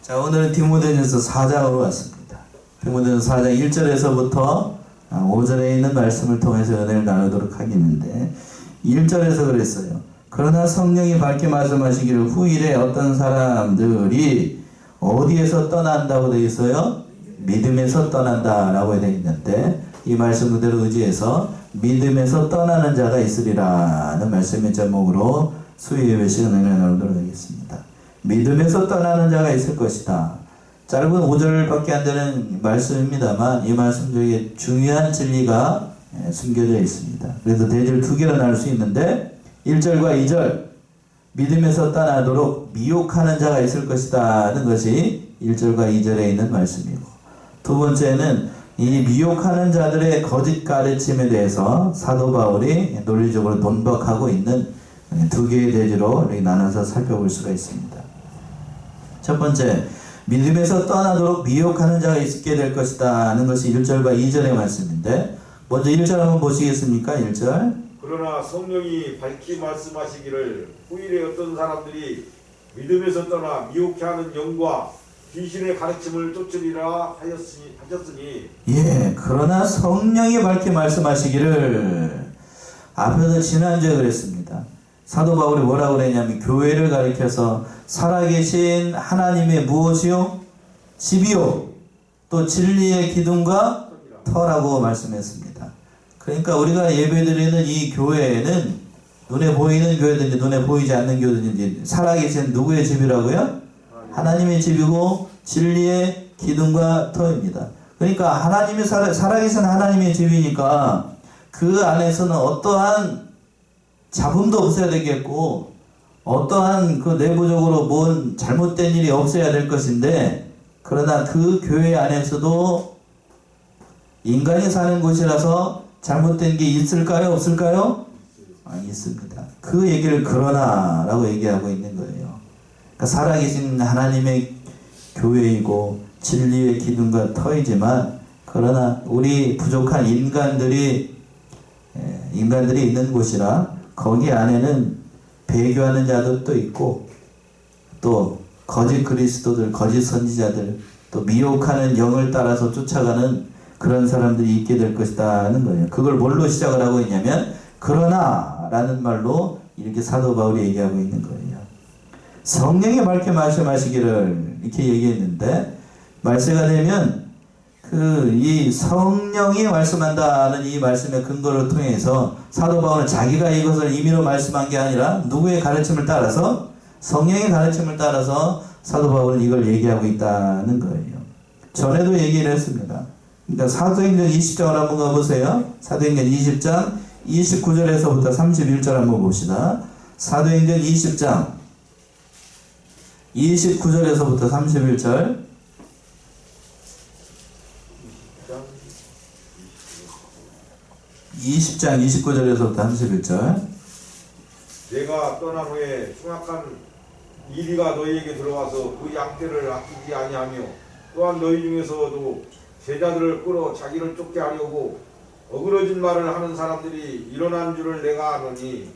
자, 오늘은 디모데전서 4장으로 왔습니다. 디모데전서 4장 1절에서부터 5절에 있는 말씀을 통해서 은혜를 나누도록 하겠는데 1절에서 그랬어요. 그러나 성령이 밝게 말씀하시기를 후일에 어떤 사람들이 어디에서 떠난다고 되어 있어요? 믿음에서 떠난다라고 되어 있는데 이 말씀 그대로 의지해서 믿음에서 떠나는 자가 있으리라는 말씀의 제목으로 수요 예배 시간 은혜를 나누도록 하겠습니다. 믿음에서 떠나는 자가 있을 것이다. 짧은 5절밖에 안 되는 말씀입니다만 이 말씀 중에 중요한 진리가 숨겨져 있습니다. 그래서 대절 두 개로 나눌 수 있는데 1절과 2절 믿음에서 떠나도록 미혹하는 자가 있을 것이다는 것이 1절과 2절에 있는 말씀이고, 두 번째는 이 미혹하는 자들의 거짓 가르침에 대해서 사도 바울이 논리적으로 논박하고 있는 두 개의 대지로 이렇게 나눠서 살펴볼 수가 있습니다. 첫 번째, 믿음에서 떠나도록 미혹하는 자가 있게 될 것이다 하는 것이 1절과 2절의 말씀인데, 먼저 1절 한번 보시겠습니까? 1절. 그러나 성령이 밝히 말씀하시기를 후일에 어떤 사람들이 믿음에서 떠나 미혹해 하는 영과 귀신의 가르침을 쫓으리라 하셨으니. 예, 그러나 성령이 밝히 말씀하시기를, 앞에서 지난주에 그랬습니다. 사도 바울이 뭐라고 그랬냐면 교회를 가리켜서 살아계신 하나님의 무엇이요? 집이요 또 진리의 기둥과 터라고 말씀했습니다. 그러니까 우리가 예배드리는 이 교회는 눈에 보이는 교회든지 눈에 보이지 않는 교회든지 살아계신 누구의 집이라고요? 하나님의 집이고 진리의 기둥과 터입니다. 그러니까 하나님이 살아계신 하나님의 집이니까 그 안에서는 어떠한 잡음도 없어야 되겠고 어떠한 그 내부적으로 뭔 잘못된 일이 없어야 될 것인데, 그러나 그 교회 안에서도 인간이 사는 곳이라서 잘못된 게 있을까요? 없을까요? 있습니다. 그 얘기를 그러나 라고 얘기하고 있는 거예요. 그러니까 살아계신 하나님의 교회이고 진리의 기둥과 터이지만, 그러나 우리 부족한 인간들이 있는 곳이라 거기 안에는 배교하는 자들도 있고 또 거짓 그리스도들, 거짓 선지자들, 또 미혹하는 영을 따라서 쫓아가는 그런 사람들이 있게 될 것이다 하는 거예요. 그걸 뭘로 시작을 하고 있냐면 그러나 라는 말로 이렇게 사도 바울이 얘기하고 있는 거예요. 성령이 밝게 말씀하시기를 이렇게 얘기했는데, 말세가 되면 이 성령이 말씀한다는 이 말씀의 근거를 통해서 사도 바울은 자기가 이것을 임의로 말씀한 게 아니라 누구의 가르침을 따라서, 성령의 가르침을 따라서 사도 바울은 이걸 얘기하고 있다는 거예요. 전에도 얘기를 했습니다. 그러니까 사도행전 20장을 한번 가보세요. 사도행전 20장 29절에서부터 31절 한번 봅시다. 사도행전 20장 29절에서부터 31절. 20장 29절에서부터 31절. 내가 떠난 후에 흉악한 이리가 너희에게 들어와서 그 양떼를 아끼지 아니하며, 또한 너희 중에서도 제자들을 끌어 자기를 쫓게 하려고 어그러진 말을 하는 사람들이 일어난 줄을 내가 아노니,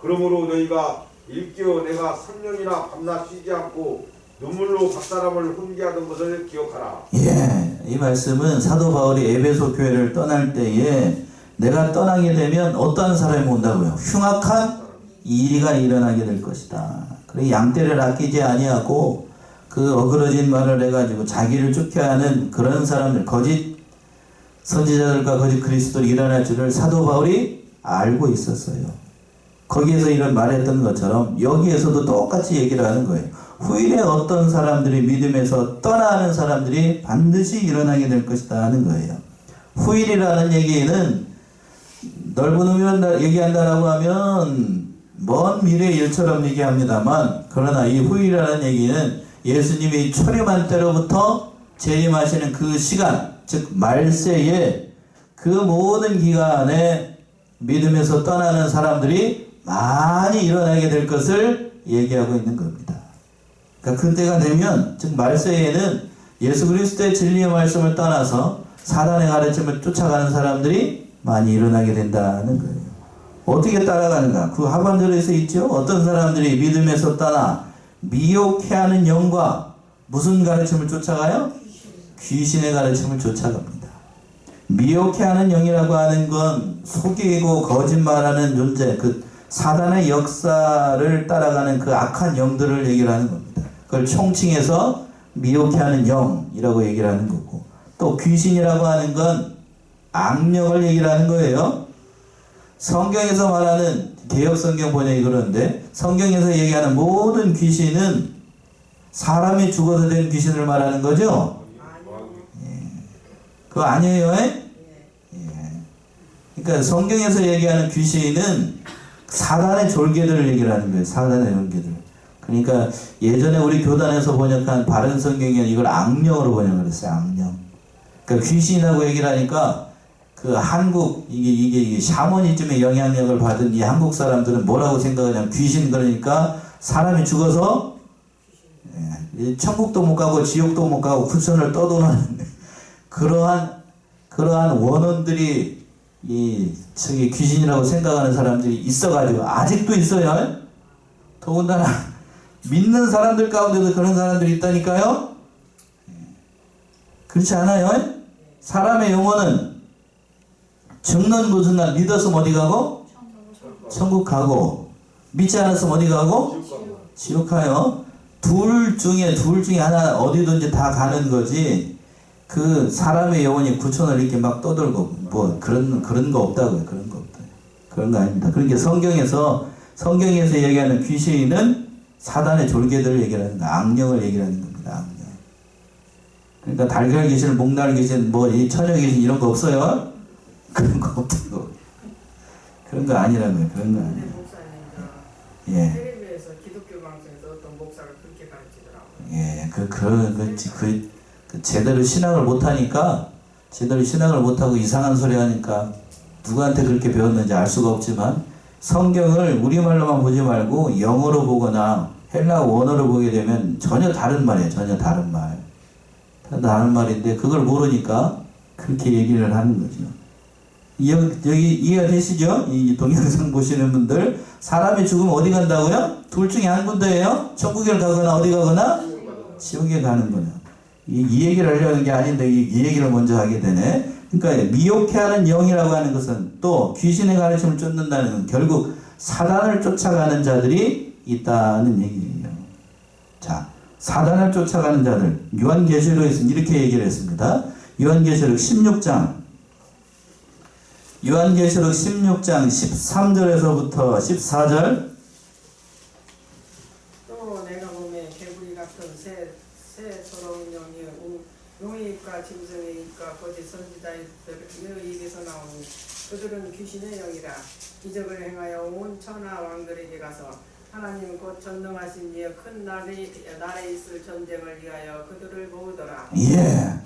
그러므로 너희가 일깨어 내가 3년이나 밤낮 쉬지 않고 눈물로 갓사람을 훈계하던 것을 기억하라. 예, 이 말씀은 사도 바울이 에베소 교회를 떠날 때에 내가 떠나게 되면 어떠한 사람이 온다고요? 흉악한 이리가 일어나게 될 것이다. 그리고 양떼를 아끼지 아니하고 그 어그러진 말을 해가지고 자기를 쫓게 하는 그런 사람들, 거짓 선지자들과 거짓 그리스도들이 일어날 줄을 사도 바울이 알고 있었어요. 거기에서 이런 말했던 것처럼 여기에서도 똑같이 얘기를 하는 거예요. 후일에 어떤 사람들이 믿음에서 떠나는 사람들이 반드시 일어나게 될 것이다 하는 거예요. 후일이라는 얘기는 넓은 의미로 얘기한다라고 하면 먼 미래의 일처럼 얘기합니다만, 그러나 이 후일이라는 얘기는 예수님이 초림한 때로부터 재림하시는 그 시간, 즉 말세에 그 모든 기간에 믿음에서 떠나는 사람들이 많이 일어나게 될 것을 얘기하고 있는 겁니다. 그러니까 그때가 되면, 즉 말세에는 예수 그리스도의 진리의 말씀을 떠나서 사단의 가르침을 쫓아가는 사람들이 많이 일어나게 된다는 거예요. 어떻게 따라가는가? 그 하반절에서 있죠. 어떤 사람들이 믿음에서 떠나 미혹해하는 영과 무슨 가르침을 쫓아가요? 귀신의 가르침을 쫓아갑니다. 미혹해하는 영이라고 하는 건 속이고 거짓말하는 존재, 그 사단의 역사를 따라가는 그 악한 영들을 얘기를 하는 겁니다. 그걸 총칭해서 미혹해하는 영이라고 얘기를 하는 거고, 또 귀신이라고 하는 건 악령을 얘기를 하는 거예요. 성경에서 말하는 개혁성경 번역이 그러는데, 성경에서 얘기하는 모든 귀신은 사람이 죽어서 된 귀신을 말하는 거죠? 그거 아니에요? 예. 그러니까 성경에서 얘기하는 귀신은 사단의 졸개들을 얘기를 하는 거예요. 사단의 졸개들. 그러니까 예전에 우리 교단에서 번역한 바른 성경에는 이걸 악령으로 번역을 했어요. 악령. 그러니까 귀신이라고 얘기를 하니까 그 한국 이게 샤머니즘의 영향력을 받은 이 한국 사람들은 뭐라고 생각하냐면, 귀신 그러니까 사람이 죽어서 천국도 못 가고 지옥도 못 가고 구천을 떠도는 그러한 원혼들이 저기 귀신이라고 생각하는 사람들이 있어가지고 아직도 있어요. 더군다나 믿는 사람들 가운데도 그런 사람들이 있다니까요. 그렇지 않아요? 사람의 영혼은 죽는 무슨 날 믿었으면 어디 가고? 천국 가고, 믿지 않았으면 어디 가고? 지옥 가요. 둘 중에 하나 어디든지 다 가는 거지. 그 사람의 영혼이 구천을 이렇게 막 떠들고 뭐 그런 거 없다고요. 그런 거 없다. 그런 거 아닙니다. 그러니까 성경에서 얘기하는 귀신은 사단의 졸개들을 얘기하는 거, 악령을 얘기하는 겁니다. 악령. 그러니까 달걀 귀신, 목날 귀신, 뭐 이 처녀 귀신 이런 거 없어요. 그런 거 없다고. 그런 거 아니라고요. 그런 거 아니에요. 예. 텔레비에서 기독교 방송에서 어떤 목사가 그렇게 가르치더라고요. 예, 제대로 신앙을 못하니까, 제대로 신앙을 못하고 이상한 소리 하니까 누구한테 그렇게 배웠는지 알 수가 없지만, 성경을 우리말로만 보지 말고 영어로 보거나 헬라 원어로 보게 되면 전혀 다른 말이에요. 전혀 다른 말. 다른 말인데 그걸 모르니까 그렇게 얘기를 하는 거죠. 여기 이해가 되시죠? 이 동영상 보시는 분들, 사람이 죽으면 어디 간다고요? 둘 중에 한 군데예요. 천국에 가거나 어디 가거나 지옥에 가는 거예요. 이 얘기를 하려는 게 아닌데 이 얘기를 먼저 하게 되네. 그러니까 미혹해하는 영이라고 하는 것은, 또 귀신의 가르침을 쫓는다는 건 결국 사단을 쫓아가는 자들이 있다는 얘기예요. 자, 사단을 쫓아가는 자들, 요한계시록에서 이렇게 얘기를 했습니다. 요한계시록 16장 13절에서부터 14절. 또 내가 보매 개구리 같은 새 더러운 영이 용의 입과 짐승의 입과 거짓 선지자의 입에서 나오니 그들은 귀신의 영이라. 기적을 행하여 온 천하 왕들에게 가서 하나님 곧 전능하신 이의 큰 나라에 있을 전쟁을 위하여 그들을 모으더라. 예.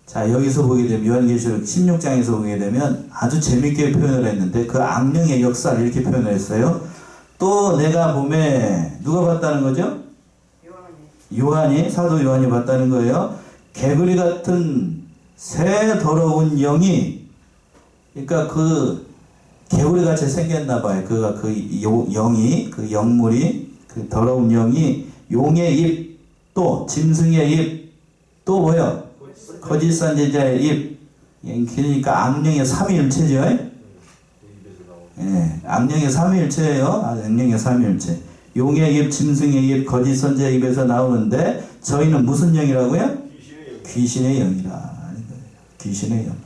자, 여기서 보게 되면 요한계시록 16장에서 보게 되면 아주 재밌게 표현을 했는데, 그 악령의 역사를 이렇게 표현을 했어요. 또 내가 봄에 누가 봤다는 거죠? 요한이, 사도 요한이 봤다는 거예요. 개구리 같은 새 더러운 영이, 그러니까 그 개구리 같이 생겼나 봐요. 영이, 그 영물이, 그 더러운 영이 용의 입, 또 짐승의 입, 또 뭐요? 거짓 선지자의 입. 그러니까 악령의 삼위일체죠. 예, 악령의 삼위일체예요. 악령의 삼위일체. 용의 입, 짐승의 입, 거짓 선지자의 입에서 나오는데, 저희는 무슨 영이라고요? 귀신의 영이라. 귀신의 영.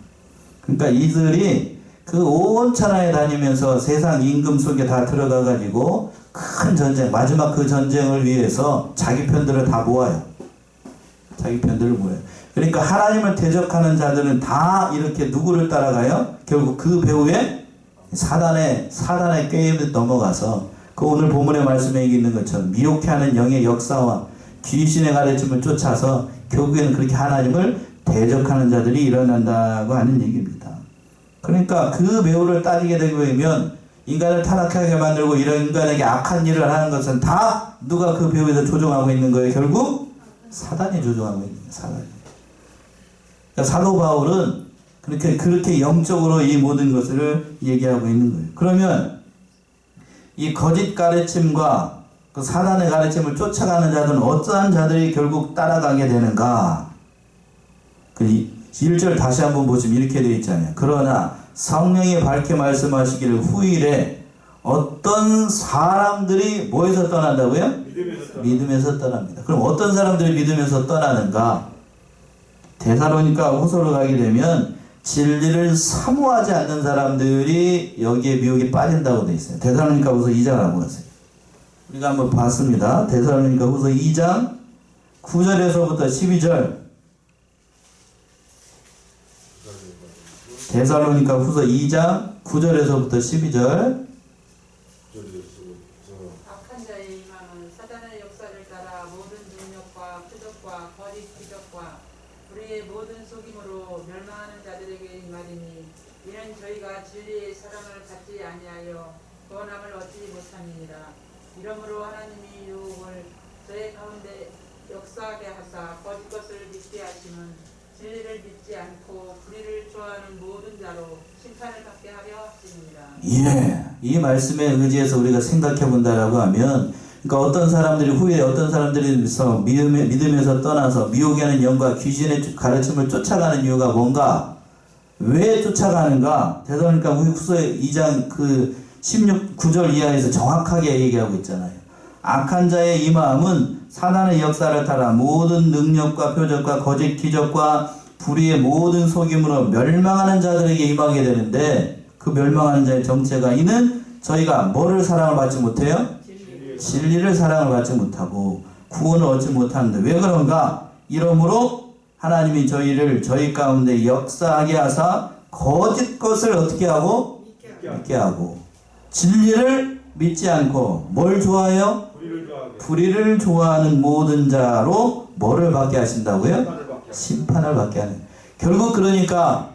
그러니까 이들이 그 온 천하에 다니면서 세상 임금 속에 다 들어가 가지고 큰 전쟁, 마지막 그 전쟁을 위해서 자기 편들을 다 모아요. 자기 편들을 모아요. 그러니까 하나님을 대적하는 자들은 다 이렇게 누구를 따라가요? 결국 그 배후에 사단의 꾀에 넘어가서, 그 오늘 본문의 말씀에 있는 것처럼 미혹해하는 영의 역사와 귀신의 가르침을 쫓아서 결국에는 그렇게 하나님을 대적하는 자들이 일어난다고 하는 얘기입니다. 그러니까 그 배후를 따지게 되면 인간을 타락하게 만들고 이런 인간에게 악한 일을 하는 것은 다 누가 그 배후에서 조종하고 있는 거예요? 결국 사단이 조종하고 있는 거예요. 사단이. 그러니까 사도 바울은 그렇게 영적으로 이 모든 것을 얘기하고 있는 거예요. 그러면 이 거짓 가르침과 그 사단의 가르침을 쫓아가는 자들은 어떠한 자들이 결국 따라가게 되는가? 그 1절 다시 한번 보시면 이렇게 되어 있잖아요. 그러나 성령이 밝게 말씀하시기를 후일에 어떤 사람들이 뭐에서 떠난다고요? 믿음에서 떠납니다. 그럼 어떤 사람들이 믿음에서 떠나는가? 데살로니가 후서로 가게 되면 진리를 사모하지 않는 사람들이 여기에 미혹에 빠진다고 되어 있어요. 데살로니가 후서 2장을 보세요. 우리가 한번 봤습니다. 데살로니가 후서 2장 9절에서부터 12절. 데살로니가 후서 2장 9절에서부터 12절. 악한 자의 임함은 사단의 역사를 따라 모든 능력과 표적과 거짓 기적과 우리의 모든 속임으로 멸망하는 자들에게 임하리니 이는 저희가 진리의 사랑을 갖지 아니하여 구원함을 얻지 못함이니라. 이러므로 하나님이 유혹을 저희 가운데 역사하게 하사 거짓 것을 믿게 하시면 진리를 믿지 않고 불의를 좋아하는 모든 자로 심판을 받게 하려 하십니다. 예, 이 말씀에 의지해서 우리가 생각해 본다라고 하면, 그러니까 어떤 사람들이 후에 어떤 사람들이 믿음에서 떠나서 미혹이 하는 영과 귀신의 가르침을 쫓아가는 이유가 뭔가? 왜 쫓아가는가? 데살로니가 후서 2장 9절 이하에서 정확하게 얘기하고 있잖아요. 악한 자의 이 마음은 사단의 역사를 따라 모든 능력과 표적과 거짓 기적과 불의의 모든 속임으로 멸망하는 자들에게 임하게 되는데, 그 멸망하는 자의 정체가 이는 저희가 뭐를 사랑을 받지 못해요? 진리를 사랑을 받지 못하고 구원을 얻지 못하는데 왜 그런가? 이러므로 하나님이 저희를 저희 가운데 역사하게 하사 거짓 것을 어떻게 하고? 믿게 하고 진리를 믿지 않고 뭘 좋아해요? 불의를 좋아하는 모든 자로 뭐를 받게 하신다고요? 심판을 받게 하는. 결국 그러니까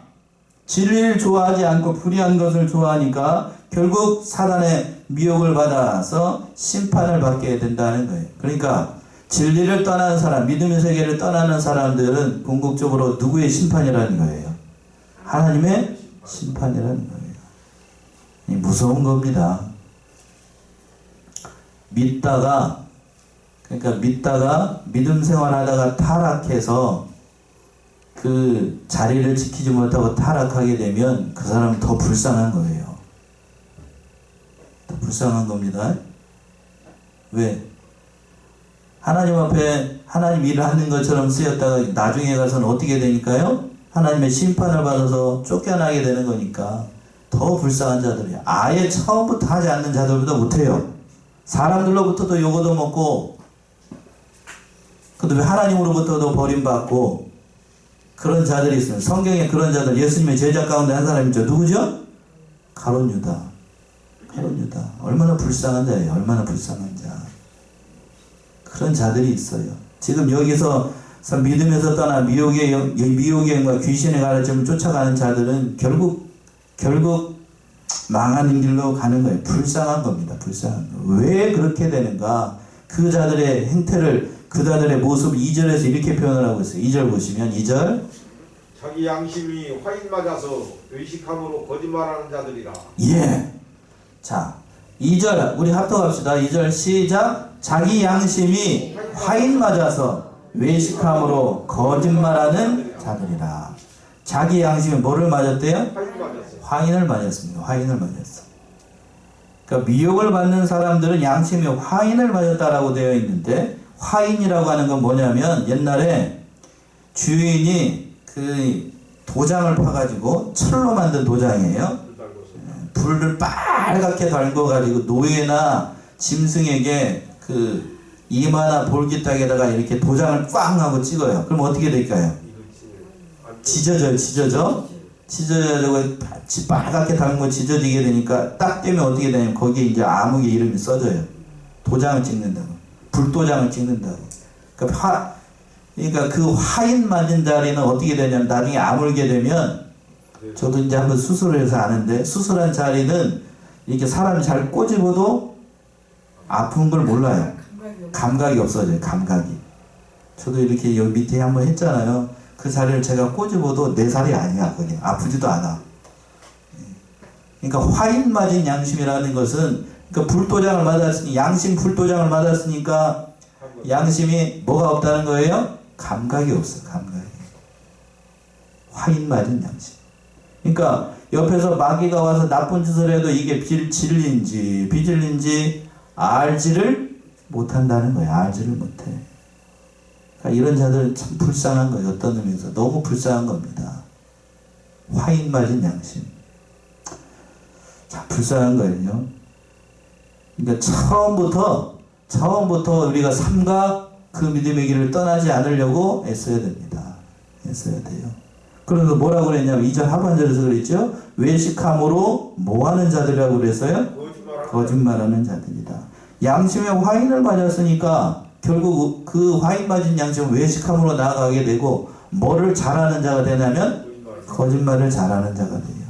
진리를 좋아하지 않고 불의한 것을 좋아하니까 결국 사단의 미혹을 받아서 심판을 받게 된다는 거예요. 그러니까 진리를 떠나는 사람, 믿음의 세계를 떠나는 사람들은 궁극적으로 누구의 심판이라는 거예요? 하나님의 심판이라는 거예요. 무서운 겁니다. 믿다가 믿음 생활하다가 타락해서 그 자리를 지키지 못하고 타락하게 되면 그 사람은 더 불쌍한 거예요. 더 불쌍한 겁니다. 왜? 하나님 앞에 하나님 일을 하는 것처럼 쓰였다가 나중에 가서는 어떻게 되니까요? 하나님의 심판을 받아서 쫓겨나게 되는 거니까 더 불쌍한 자들이야. 아예 처음부터 하지 않는 자들보다 못해요. 사람들로부터도 요거도 먹고, 그 다음에 하나님으로부터도 버림받고, 그런 자들이 있어요. 성경에 그런 자들, 예수님의 제자 가운데 한 사람이 있죠. 누구죠? 가룟 유다. 얼마나 불쌍한 자예요. 얼마나 불쌍한 자. 그런 자들이 있어요. 지금 여기서 믿음에서 떠나 미혹의 영과 귀신의 가르침을 쫓아가는 자들은 결국 망하는 길로 가는 거예요. 불쌍한 겁니다. 불쌍한 거. 왜 그렇게 되는가? 그 자들의 행태를, 그 자들의 모습을 2절에서 이렇게 표현을 하고 있어요. 2절 보시면 2절. 자기 양심이 화인 맞아서 의식함으로 거짓말하는 자들이라. 예. 자, 2절 우리 합독합시다. 2절 시작. 자기 양심이 화인 맞아서 외식함으로 거짓말하는 자들이라. 자기 양심이 뭐를 맞았대요? 화인을 맞았습니다. 화인을 맞았어. 그러니까 미혹을 받는 사람들은 양심이 화인을 맞았다라고 되어 있는데, 화인이라고 하는 건 뭐냐면 옛날에 주인이 그 도장을 파가지고 철로 만든 도장이에요. 불을 빨갛게 달궈가지고 노예나 짐승에게 그 이마나 볼기딱에다가 이렇게 도장을 꽝 하고 찍어요. 그럼 어떻게 될까요? 찢어져가지고 빨갛게 달은 거 찢어지게 되니까 딱 떼면 어떻게 되냐면 거기에 이제 암흑의 이름이 써져요. 도장을 찍는다고. 불도장을 찍는다고. 그러니까 그 화인 맞은 자리는 어떻게 되냐면 나중에 아물게 되면, 저도 이제 한번 수술을 해서 아는데, 수술한 자리는 이렇게 사람이 잘 꼬집어도 아픈 걸 몰라요. 감각이 없어져요. 감각이. 저도 이렇게 여기 밑에 한번 했잖아요. 그 자리를 제가 꼬집어도 내 살이 아니야. 그냥 아프지도 않아. 그러니까 화인 맞은 양심이라는 것은 그러니까 불도장을 받았으니 양심 불도장을 받았으니까 양심이 뭐가 없다는 거예요? 감각이 없어. 감각이. 화인 맞은 양심. 그러니까 옆에서 마귀가 와서 나쁜 짓을 해도 이게 진리인지 비진리인지 알지를 못한다는 거예요. 알지를 못해. 그러니까 이런 자들은 참 불쌍한 거예요. 어떤 의미에서 너무 불쌍한 겁니다. 화인 맞은 양심. 참 불쌍한 거예요. 그러니까 처음부터 우리가 삼가 그 믿음의 길을 떠나지 않으려고 애써야 됩니다. 애써야 돼요. 그래서 뭐라고 그랬냐면 2절 하반절에서 그랬죠. 외식함으로 뭐하는 자들이라고 그랬어요? 거짓말하는 자들이다. 양심의 화인을 맞았으니까 결국 그 화인 맞은 양심은 외식함으로 나아가게 되고 뭐를 잘하는 자가 되냐면 거짓말을 잘하는 자가 돼요.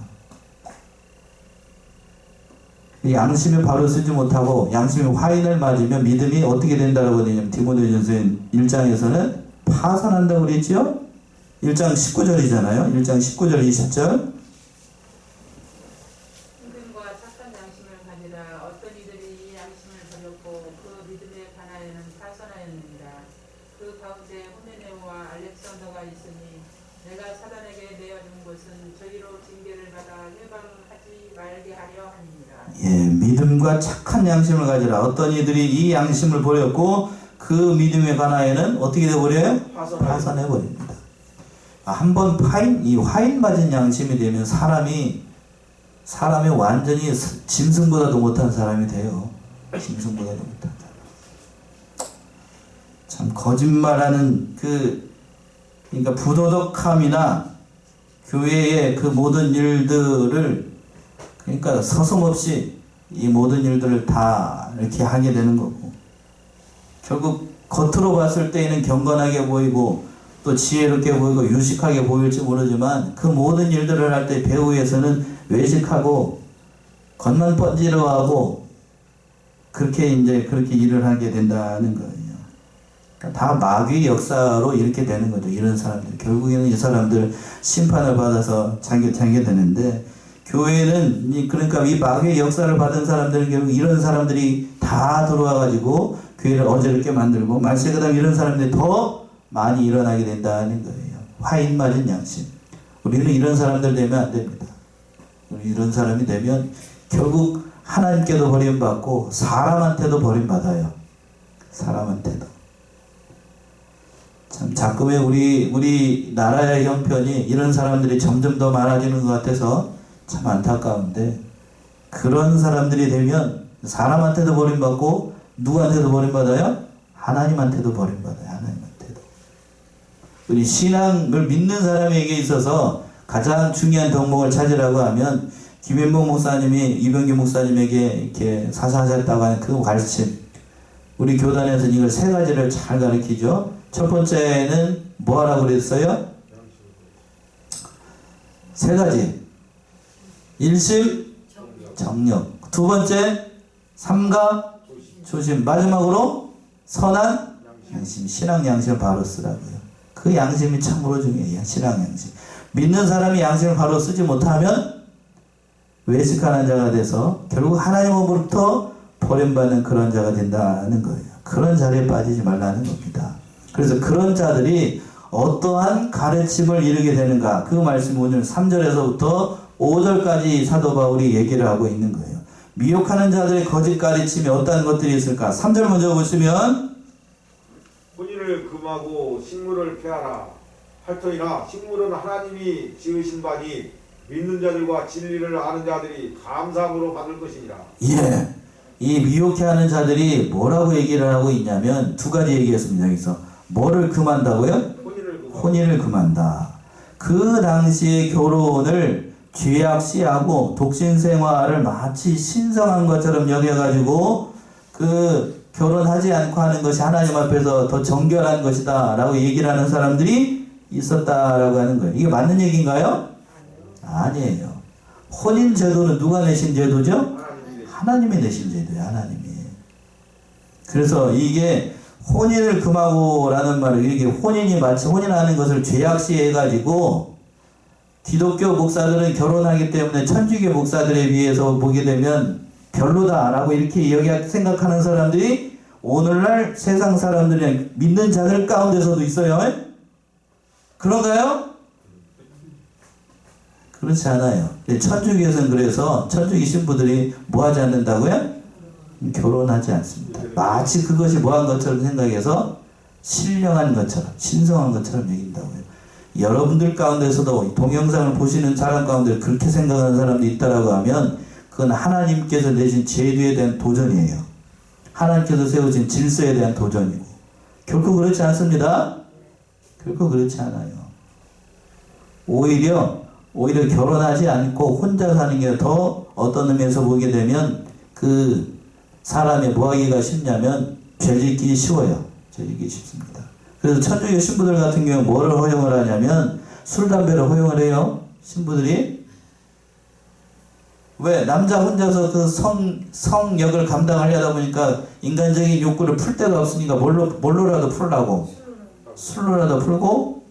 양심이 바로 쓰지 못하고 양심이 화인을 맞으면 믿음이 어떻게 된다고 되냐면 디모데전서 1장에서는 파산한다고 그랬죠. 1장 19절이잖아요. 1장 19절 20절. 믿음과 착한 양심을 가지라. 어떤 이들이 이 양심을 버렸고 그 믿음에 관하여는 파선하였느니라. 그 가운데 후메네오와 알렉산더가 있으니 내가 사단에게 내어준 것은 저희로 징계를 받아 해방하지 말게 하려 함이니라. 예, 믿음과 착한 양심을 가지라. 어떤 이들이 이 양심을 버렸고 그 믿음에 관하여는 어떻게 되어버려요? 파산해버립니다. 한번 이 화인 맞은 양심이 되면 사람이 완전히 짐승보다도 못한 사람이 돼요. 짐승보다도 못한 사람. 참 거짓말하는 그러니까 부도덕함이나 교회의 그 모든 일들을 그러니까 서슴없이 이 모든 일들을 다 이렇게 하게 되는 거고 결국 겉으로 봤을 때에는 경건하게 보이고 또 지혜롭게 보이고 유식하게 보일지 모르지만 그 모든 일들을 할 때 배후에서는 외식하고 겉만 번지르하고 그렇게 일을 하게 된다는 거예요. 그러니까 다 마귀의 역사로 이렇게 되는 거죠. 이런 사람들 결국에는 이 사람들 심판을 받아서 자게 되는데 교회는 그러니까 이 마귀의 역사를 받은 사람들은 결국 이런 사람들이 다 들어와 가지고 교회를 어지럽게 만들고 말세 그다음 이런 사람들이 더 많이 일어나게 된다는 거예요. 화인 맞은 양심. 우리는 이런 사람들 되면 안 됩니다. 우리 이런 사람이 되면 결국 하나님께도 버림받고 사람한테도 버림받아요. 사람한테도. 참 자꾸의 우리 나라의 형편이 이런 사람들이 점점 더 많아지는 것 같아서 참 안타까운데 그런 사람들이 되면 사람한테도 버림받고 누구한테도 버림받아요? 하나님한테도 버림받아요. 하나님한테도. 우리 신앙을 믿는 사람에게 있어서 가장 중요한 덕목을 찾으라고 하면 김현봉 목사님이 이병규 목사님에게 이렇게 사사하셨다고 하는 그 가르침 우리 교단에서는 이걸 세 가지를 잘 가르치죠. 첫 번째는 뭐 하라고 그랬어요? 세 가지. 일심, 정력. 두 번째, 삼가, 조심. 마지막으로 선한 양심. 신앙 양심을 바로 쓰라고요. 그 양심이 참으로 중요해요. 신앙 양심. 믿는 사람이 양심을 바로 쓰지 못하면 외식하는 자가 돼서 결국 하나님으로부터 버림받는 그런 자가 된다는 거예요. 그런 자리에 빠지지 말라는 겁니다. 그래서 그런 자들이 어떠한 가르침을 이루게 되는가 그 말씀 오늘 3절에서부터 5절까지 사도 바울이 얘기를 하고 있는 거예요. 미혹하는 자들의 거짓 가르침이 어떠한 것들이 있을까? 3절 먼저 보시면 혼인을 금하고 식물을 폐하라 할터이나 식물은 하나님이 지으신 바니 믿는 자들과 진리를 아는 자들이 감사함으로 받을 것이니라. 예, 이 미혹해 하는 자들이 뭐라고 얘기를 하고 있냐면 두 가지 얘기했습니다. 여기서 뭐를 금한다고요? 혼인을 금한다. 그 당시의 결혼을 죄악시하고 독신생활을 마치 신성한 것처럼 여겨가지고 그 결혼하지 않고 하는 것이 하나님 앞에서 더 정결한 것이다 라고 얘기를 하는 사람들이 있었다라고 하는 거예요. 이게 맞는 얘기인가요? 아니에요. 혼인 제도는 누가 내신 제도죠? 하나님이 내신 제도예요. 하나님이. 그래서 이게 혼인을 금하고라는 말을 이게 혼인이 마치 혼인하는 것을 죄악시해 가지고 기독교 목사들은 결혼하기 때문에 천주교 목사들에 비해서 보게 되면 별로다라고 이렇게 생각하는 사람들이 오늘날 세상 사람들이 믿는 자들 가운데서도 있어요. 그런가요? 그렇지 않아요. 천주교에서는 그래서 천주교 신부들이 뭐 하지 않는다고요? 결혼하지 않습니다. 마치 그것이 뭐한 것처럼 생각해서 신령한 것처럼, 신성한 것처럼 여긴다고요. 여러분들 가운데서도 동영상을 보시는 사람 가운데 그렇게 생각하는 사람도 있다라고 하면 그건 하나님께서 내신 제도에 대한 도전이에요. 하나님께서 세우신 질서에 대한 도전이고 결코 그렇지 않습니다. 결코 그렇지 않아요. 오히려 결혼하지 않고 혼자 사는 게 더 어떤 의미에서 보게 되면 그 사람의 뭐 하기가 쉽냐면 죄 짓기 쉬워요. 죄 짓기 쉽습니다. 그래서 천주교 신부들 같은 경우 뭐를 허용을 하냐면 술, 담배를 허용을 해요. 신부들이. 왜? 남자 혼자서 그 성역을 감당하려다 보니까 인간적인 욕구를 풀 데가 없으니까 뭘로라도 풀라고. 술로라도 풀고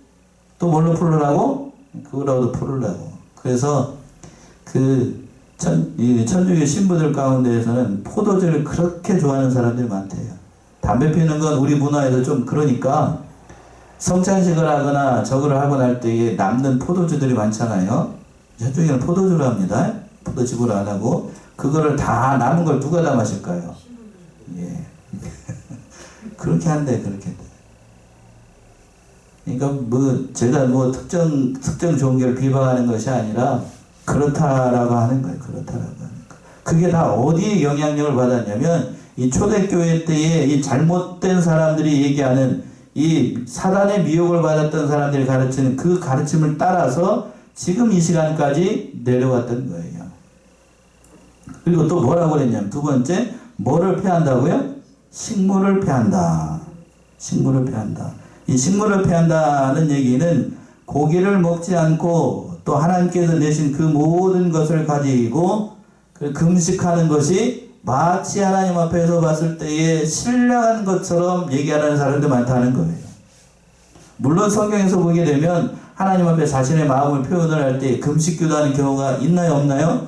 또 뭘로 풀으라고? 그거라도 풀으라고. 그래서 천주교 신부들 가운데에서는 포도주를 그렇게 좋아하는 사람들이 많대요. 담배 피우는 건 우리 문화에서 좀 그러니까 성찬식을 하거나 저거를 하고 날 때에 남는 포도주들이 많잖아요. 저쪽에는 포도주를 합니다. 포도주를 안 하고 그거를 다 남은 걸 누가 다 마실까요? 예. 그렇게 한대. 그러니까 제가 특정 종교를 비방하는 것이 아니라 그렇다라고 하는 거예요. 그게 다 어디에 영향력을 받았냐면 이 초대교회 때에 이 잘못된 사람들이 얘기하는 이 사단의 미혹을 받았던 사람들이 가르치는 그 가르침을 따라서 지금 이 시간까지 내려왔던 거예요. 그리고 또 뭐라고 그랬냐면 두 번째 뭐를 폐한다고요? 식물을 폐한다. 이 식물을 폐한다는 얘기는 고기를 먹지 않고 또 하나님께서 내신 그 모든 것을 가지고 금식하는 것이 마치 하나님 앞에서 봤을 때에 신령한 것처럼 얘기하는 사람도 많다는 거예요. 물론 성경에서 보게 되면 하나님 앞에 자신의 마음을 표현을 할 때 금식기도 하는 경우가 있나요, 없나요?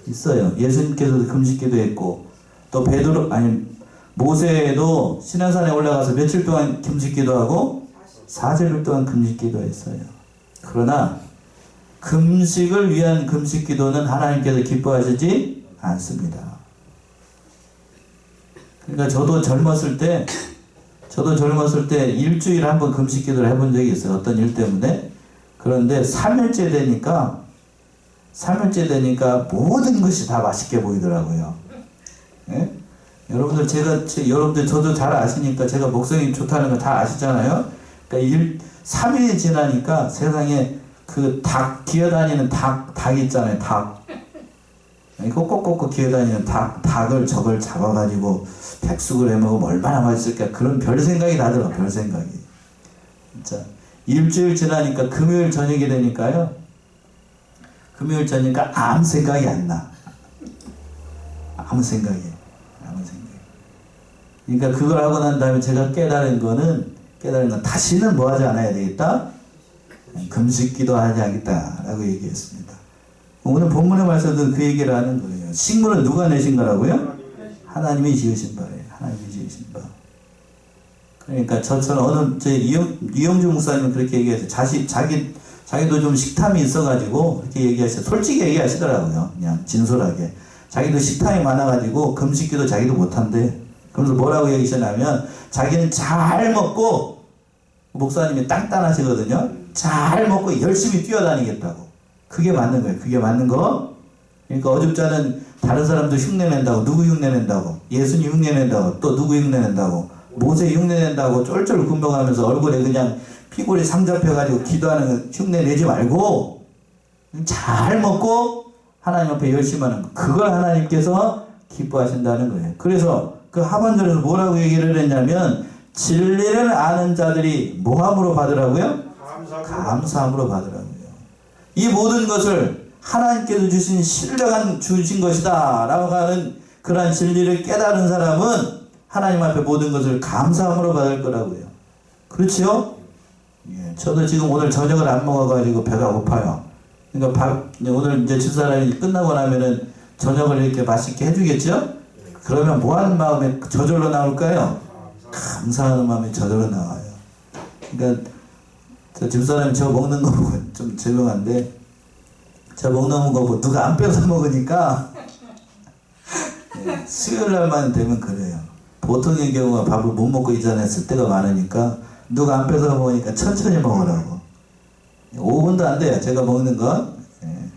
있어요. 예수님께서도 금식기도 했고 또 모세도 시내산에 올라가서 며칠 동안 금식기도 하고 4제일 동안 금식기도 했어요. 그러나 금식을 위한 금식기도는 하나님께서 기뻐하시지 않습니다. 그러니까 저도 젊었을 때 일주일에 한 번 금식기도를 해본 적이 있어요. 어떤 일 때문에. 그런데 3일째 되니까 모든 것이 다 맛있게 보이더라고요. 예? 여러분들 저도 잘 아시니까 제가 목성이 좋다는 거 다 아시잖아요. 그러니까 3일이 지나니까 세상에 그 기어다니는 닭 있잖아요. 닭. 꼭꼭꼭꼭 기어다니는 닭을 저걸 잡아가지고 백숙을 해먹으면 얼마나 맛있을까. 그런 별 생각이 나더라고요. 별 생각이. 진짜. 일주일 지나니까 금요일 저녁이 되니까요. 금요일 저녁이니까 아무 생각이 안 나. 아무 생각이. 그러니까 그걸 하고 난 다음에 제가 깨달은 건 다시는 뭐 하지 않아야 되겠다? 금식기도 하지 않겠다라고 얘기했습니다. 오늘 본문의 말씀은 그 얘기를 하는 거예요. 식물은 누가 내신 거라고요? 하나님이 지으신 바예요. 그러니까 저처럼 이영주 목사님은 그렇게 얘기했어요. 자기도 좀 식탐이 있어가지고 그렇게 얘기하셨어요. 솔직히 얘기하시더라고요. 그냥 진솔하게. 자기도 식탐이 많아가지고 금식기도 자기도 못한대. 그러면서 뭐라고 얘기하셨냐면 자기는 잘 먹고 목사님이 땅땅하시거든요. 잘 먹고 열심히 뛰어다니겠다고. 그게 맞는 거예요. 그게 맞는 거. 그러니까 어줍잖은 다른 사람도 흉내낸다고. 누구 흉내낸다고. 예수님 흉내낸다고. 또 누구 흉내낸다고. 모세 흉내낸다고 쫄쫄 군병하면서 얼굴에 그냥 피골이 상잡혀가지고 기도하는 거 흉내내지 말고 잘 먹고 하나님 앞에 열심히 하는 거. 그걸 하나님께서 기뻐하신다는 거예요. 그래서 그 하반절에서 뭐라고 얘기를 했냐면 진리를 아는 자들이 뭐함으로 받으라고요? 감사함으로 받으라고요. 이 모든 것을 하나님께서 주신 것이다 라고 하는 그러한 진리를 깨달은 사람은 하나님 앞에 모든 것을 감사함으로 받을 거라고요. 그렇지요? 예, 저도 지금 오늘 저녁을 안 먹어가지고 배가 고파요. 그러니까 오늘 이제 집사람이 끝나고 나면은 저녁을 이렇게 맛있게 해주겠죠? 그러면 뭐 하는 마음에 저절로 나올까요? 감사하는 마음이 저절로 나와요. 그러니까 저 집사람이 저 먹는 거 보고 좀 죄송한데 저 먹는 거 보고 누가 안 뺏어 먹으니까 네, 수요일 날만 되면 그래요. 보통의 경우가 밥을 못 먹고 이전했을 때가 많으니까 누가 안 뺏어 먹으니까 천천히 먹으라고. 5분도 안 돼요. 제가 먹는 건. 네.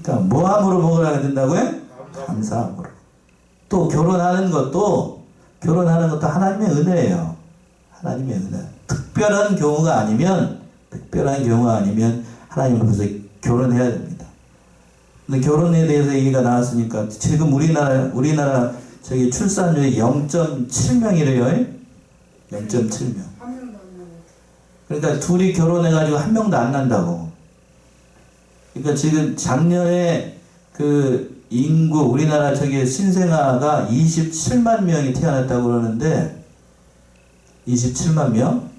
그러니까 뭐함으로 먹으라 된다고요? 감사함으로. 또 결혼하는 것도 하나님의 은혜예요. 하나님의 은혜. 특별한 경우가 아니면 하나님 앞에서 결혼해야 됩니다. 근데 결혼에 대해서 얘기가 나왔으니까 지금 우리나라 저기 출산율이 0.7명이래요. 0.7명. 한 명도 안 나요. 그러니까 둘이 결혼해가지고 한 명도 안 난다고. 그러니까 지금 작년에 그 인구 우리나라 저기 신생아가 27만 명이 태어났다고 그러는데 27만 명?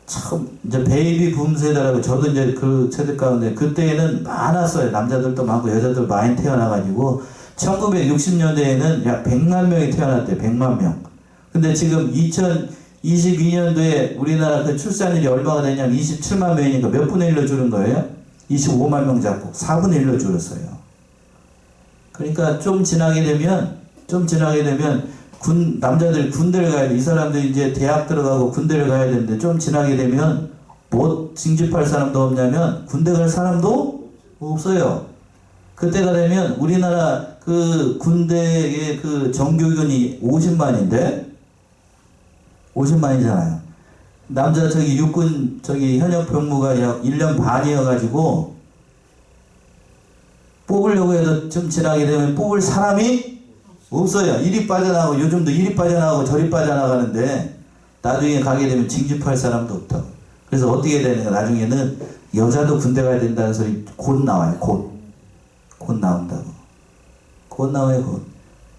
참 이제 베이비 붐 세대라고 저도 이제 그 세대 가운데 그때에는 많았어요. 남자들도 많고 여자들 많이 태어나가지고 1960년대에는 약 100만 명이 태어났대요. 100만 명. 근데 지금 2022년도에 우리나라 그 출산율이 얼마가 되냐면 27만 명이니까 몇 분의 1로 줄은 거예요? 25만 명 잡고 4분의 1로 줄었어요. 그러니까 좀 지나게 되면 남자들 군대를 가야 돼. 이 사람들 이제 대학 들어가고 군대를 가야 되는데 좀 지나게 되면 뭐 징집할 사람도 없냐면 군대 갈 사람도 없어요. 그때가 되면 우리나라 그 군대의 그 정규군이 50만인데 50만이잖아요. 남자 저기 육군 저기 현역 병무가 약 1년 반이어가지고 뽑으려고 해도 좀 지나게 되면 뽑을 사람이 없어요. 이리 빠져나가고 요즘도 이리 빠져나가고 저리 빠져나가는데 나중에 가게 되면 징집할 사람도 없다고. 그래서 어떻게 되는가 나중에는 여자도 군대 가야 된다는 소리 곧 나와요. 곧 나온다고. 곧 나와요. 곧.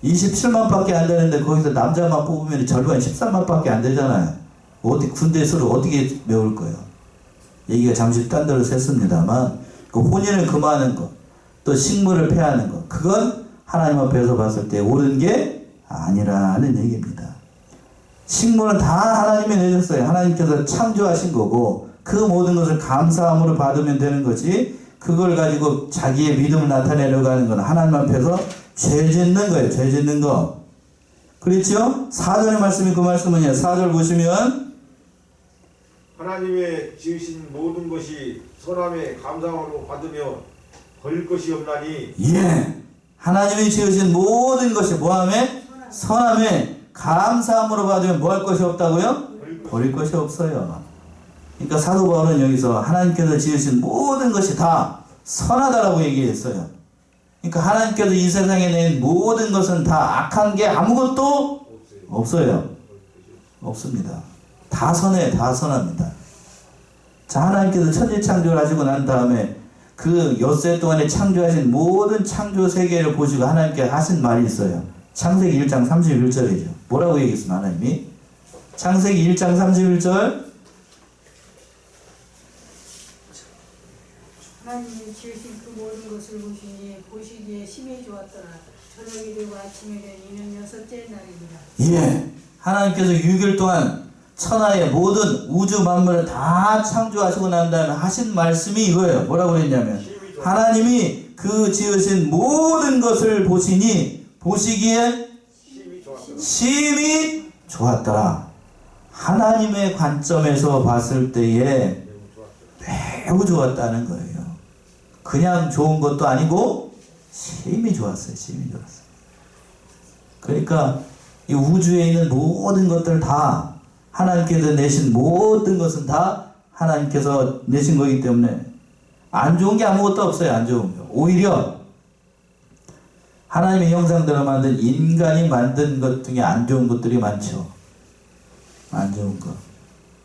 27만 밖에 안 되는데 거기서 남자만 뽑으면 절반 13만 밖에 안 되잖아요. 어디 군대 수를 어떻게 메울 거예요. 얘기가 잠시 딴 데로 샜습니다만 그 혼인을 금하는 것 또 식물을 폐하는 것 그건 하나님 앞에서 봤을 때 옳은 게 아니라는 얘기입니다. 식물은 다 하나님이 내셨어요. 하나님께서 창조하신 거고 그 모든 것을 감사함으로 받으면 되는 거지 그걸 가지고 자기의 믿음을 나타내려고 하는 건 하나님 앞에서 죄 짓는 거예요. 죄 짓는 거. 그렇죠? 4절의 말씀이 그 말씀은요. 4절 보시면 하나님의 지으신 모든 것이 선함에 감사함으로 받으며 버릴 것이 없나니 예. 하나님이 지으신 모든 것이 뭐함에? 선함에 감사함으로 받으면 뭐 할 것이 없다고요? 버릴 것이 없어요. 그러니까 사도 바울은 여기서 하나님께서 지으신 모든 것이 다 선하다라고 얘기했어요. 그러니까 하나님께서 이 세상에 낸 모든 것은 다 악한 게 아무것도 없어요. 없습니다. 다 선해, 다 선합니다. 자, 하나님께서 천지 창조를 하시고 난 다음에 그 엿새 동안에 창조하신 모든 창조 세계를 보시고 하나님께 하신 말이 있어요. 창세기 1장 31절이죠. 뭐라고 얘기했습니까? 하나님이 창세기 1장 31절 하나님이 지으신 그 모든 것을 보시기에 심히 좋았더라. 저녁이 되고 아침이 된 이는 6째 날이니라. 예, 하나님께서 6일 동안 천하의 모든 우주 만물을 다 창조하시고 난 다음에 하신 말씀이 이거예요. 뭐라고 그랬냐면 하나님이 그 지으신 모든 것을 보시기에 심히 좋았더라. 하나님의 관점에서 봤을 때에 매우 좋았다는 거예요. 그냥 좋은 것도 아니고 심히 좋았어요. 심히 좋았어요. 그러니까 이 우주에 있는 모든 것들 다 하나님께서 내신 모든 것은 다 하나님께서 내신 거기 때문에 안 좋은 게 아무것도 없어요. 안 좋은 거. 오히려 하나님의 형상대로 만든 인간이 만든 것 중에 안 좋은 것들이 많죠. 안 좋은 거.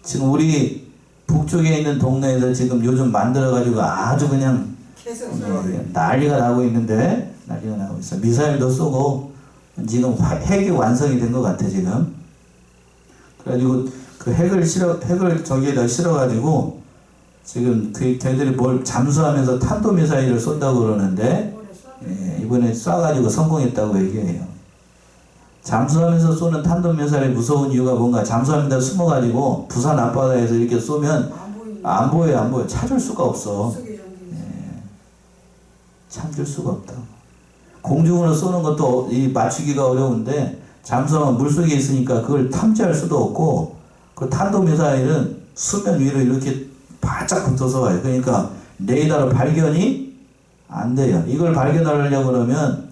지금 우리 북쪽에 있는 동네에서 지금 요즘 만들어가지고 아주 그냥 난리가 나고 있는데 난리가 나고 있어. 미사일도 쏘고 지금 핵이 완성이 된 것 같아 지금. 그래가지고 그 핵을 저기에다 실어가지고 지금 그 걔들이 뭘 잠수하면서 탄도미사일을 쏜다고 그러는데 예, 이번에 쏴가지고 성공했다고 얘기해요. 잠수하면서 쏘는 탄도미사일이 무서운 이유가 뭔가, 잠수하면서 숨어가지고 부산 앞바다에서 이렇게 쏘면 안 보이는 안 보여. 찾을 수가 없어. 속에 잠긴 찾을 수가 없다. 공중으로 쏘는 것도 이 맞추기가 어려운데, 잠수하면 물속에 있으니까 그걸 탐지할 수도 없고, 그 탄도미사일은 수면 위로 이렇게 바짝 붙어서 와요. 그러니까 레이더로 발견이 안 돼요. 이걸 발견하려고 그러면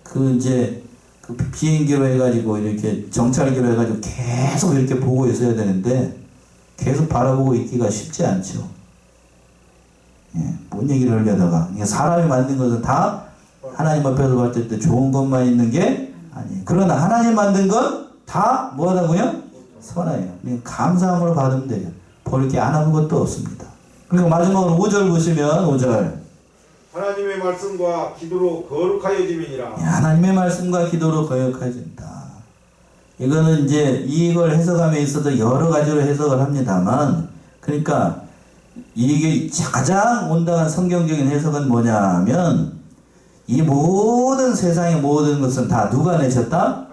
그 이제 그 비행기로 해가지고 이렇게 정찰기로 해가지고 계속 이렇게 보고 있어야 되는데, 계속 바라보고 있기가 쉽지 않죠. 예, 뭔 얘기를 하려다가, 사람이 만든 것은 다 하나님 앞에서 봤을 때 좋은 것만 있는 게 아니에요. 그러나 하나님 만든 건 다 뭐하다고요? 선하예요. 감사함으로 받으면 돼요. 볼 게 아무것도 없습니다. 그리고 마지막으로 5절 보시면, 5절. 하나님의 말씀과 기도로 거룩하여짐이니라. 하나님의 말씀과 기도로 거룩해진다. 이거는 이제 이걸 해석함에 있어서 여러 가지로 해석을 합니다만, 그러니까 이게 가장 온당한 성경적인 해석은 뭐냐면, 이 모든 세상의 모든 것은 다 누가 내셨다?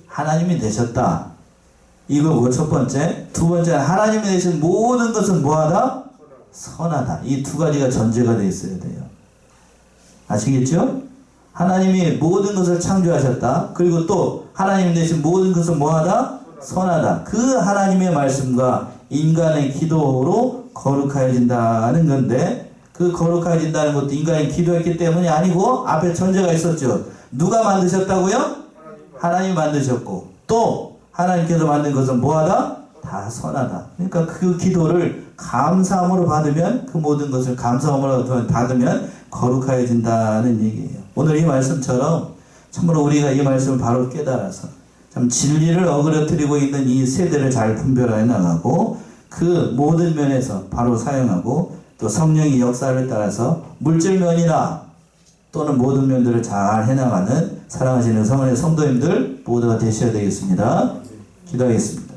하나님이 내셨다. 이거고 첫 번째. 두 번째, 하나님이 내신 모든 것은 뭐하다? 선하다. 이 두 가지가 전제가 되어 있어야 돼요. 아시겠죠? 하나님이 모든 것을 창조하셨다. 그리고 또 하나님이 내신 모든 것은 뭐하다? 선하다. 그 하나님의 말씀과 인간의 기도로 거룩해진다는 건데, 그 거룩해진다는 것도 인간이 기도했기 때문이 아니고 앞에 전제가 있었죠. 누가 만드셨다고요? 하나님이 만드셨고, 또 하나님께서 만든 것은 뭐하다? 다 선하다. 그러니까 그 기도를 감사함으로 받으면, 그 모든 것을 감사함으로 받으면 거룩해진다는 얘기예요. 오늘 이 말씀처럼 참으로 우리가 이 말씀을 바로 깨달아서 참 진리를 어그러뜨리고 있는 이 세대를 잘 분별해 나가고, 그 모든 면에서 바로 사용하고, 또 성령의 역사를 따라서 물질면이나 또는 모든 면들을 잘 해나가는 사랑하시는 성원의 성도님들 모두가 되셔야 되겠습니다. 기도하겠습니다.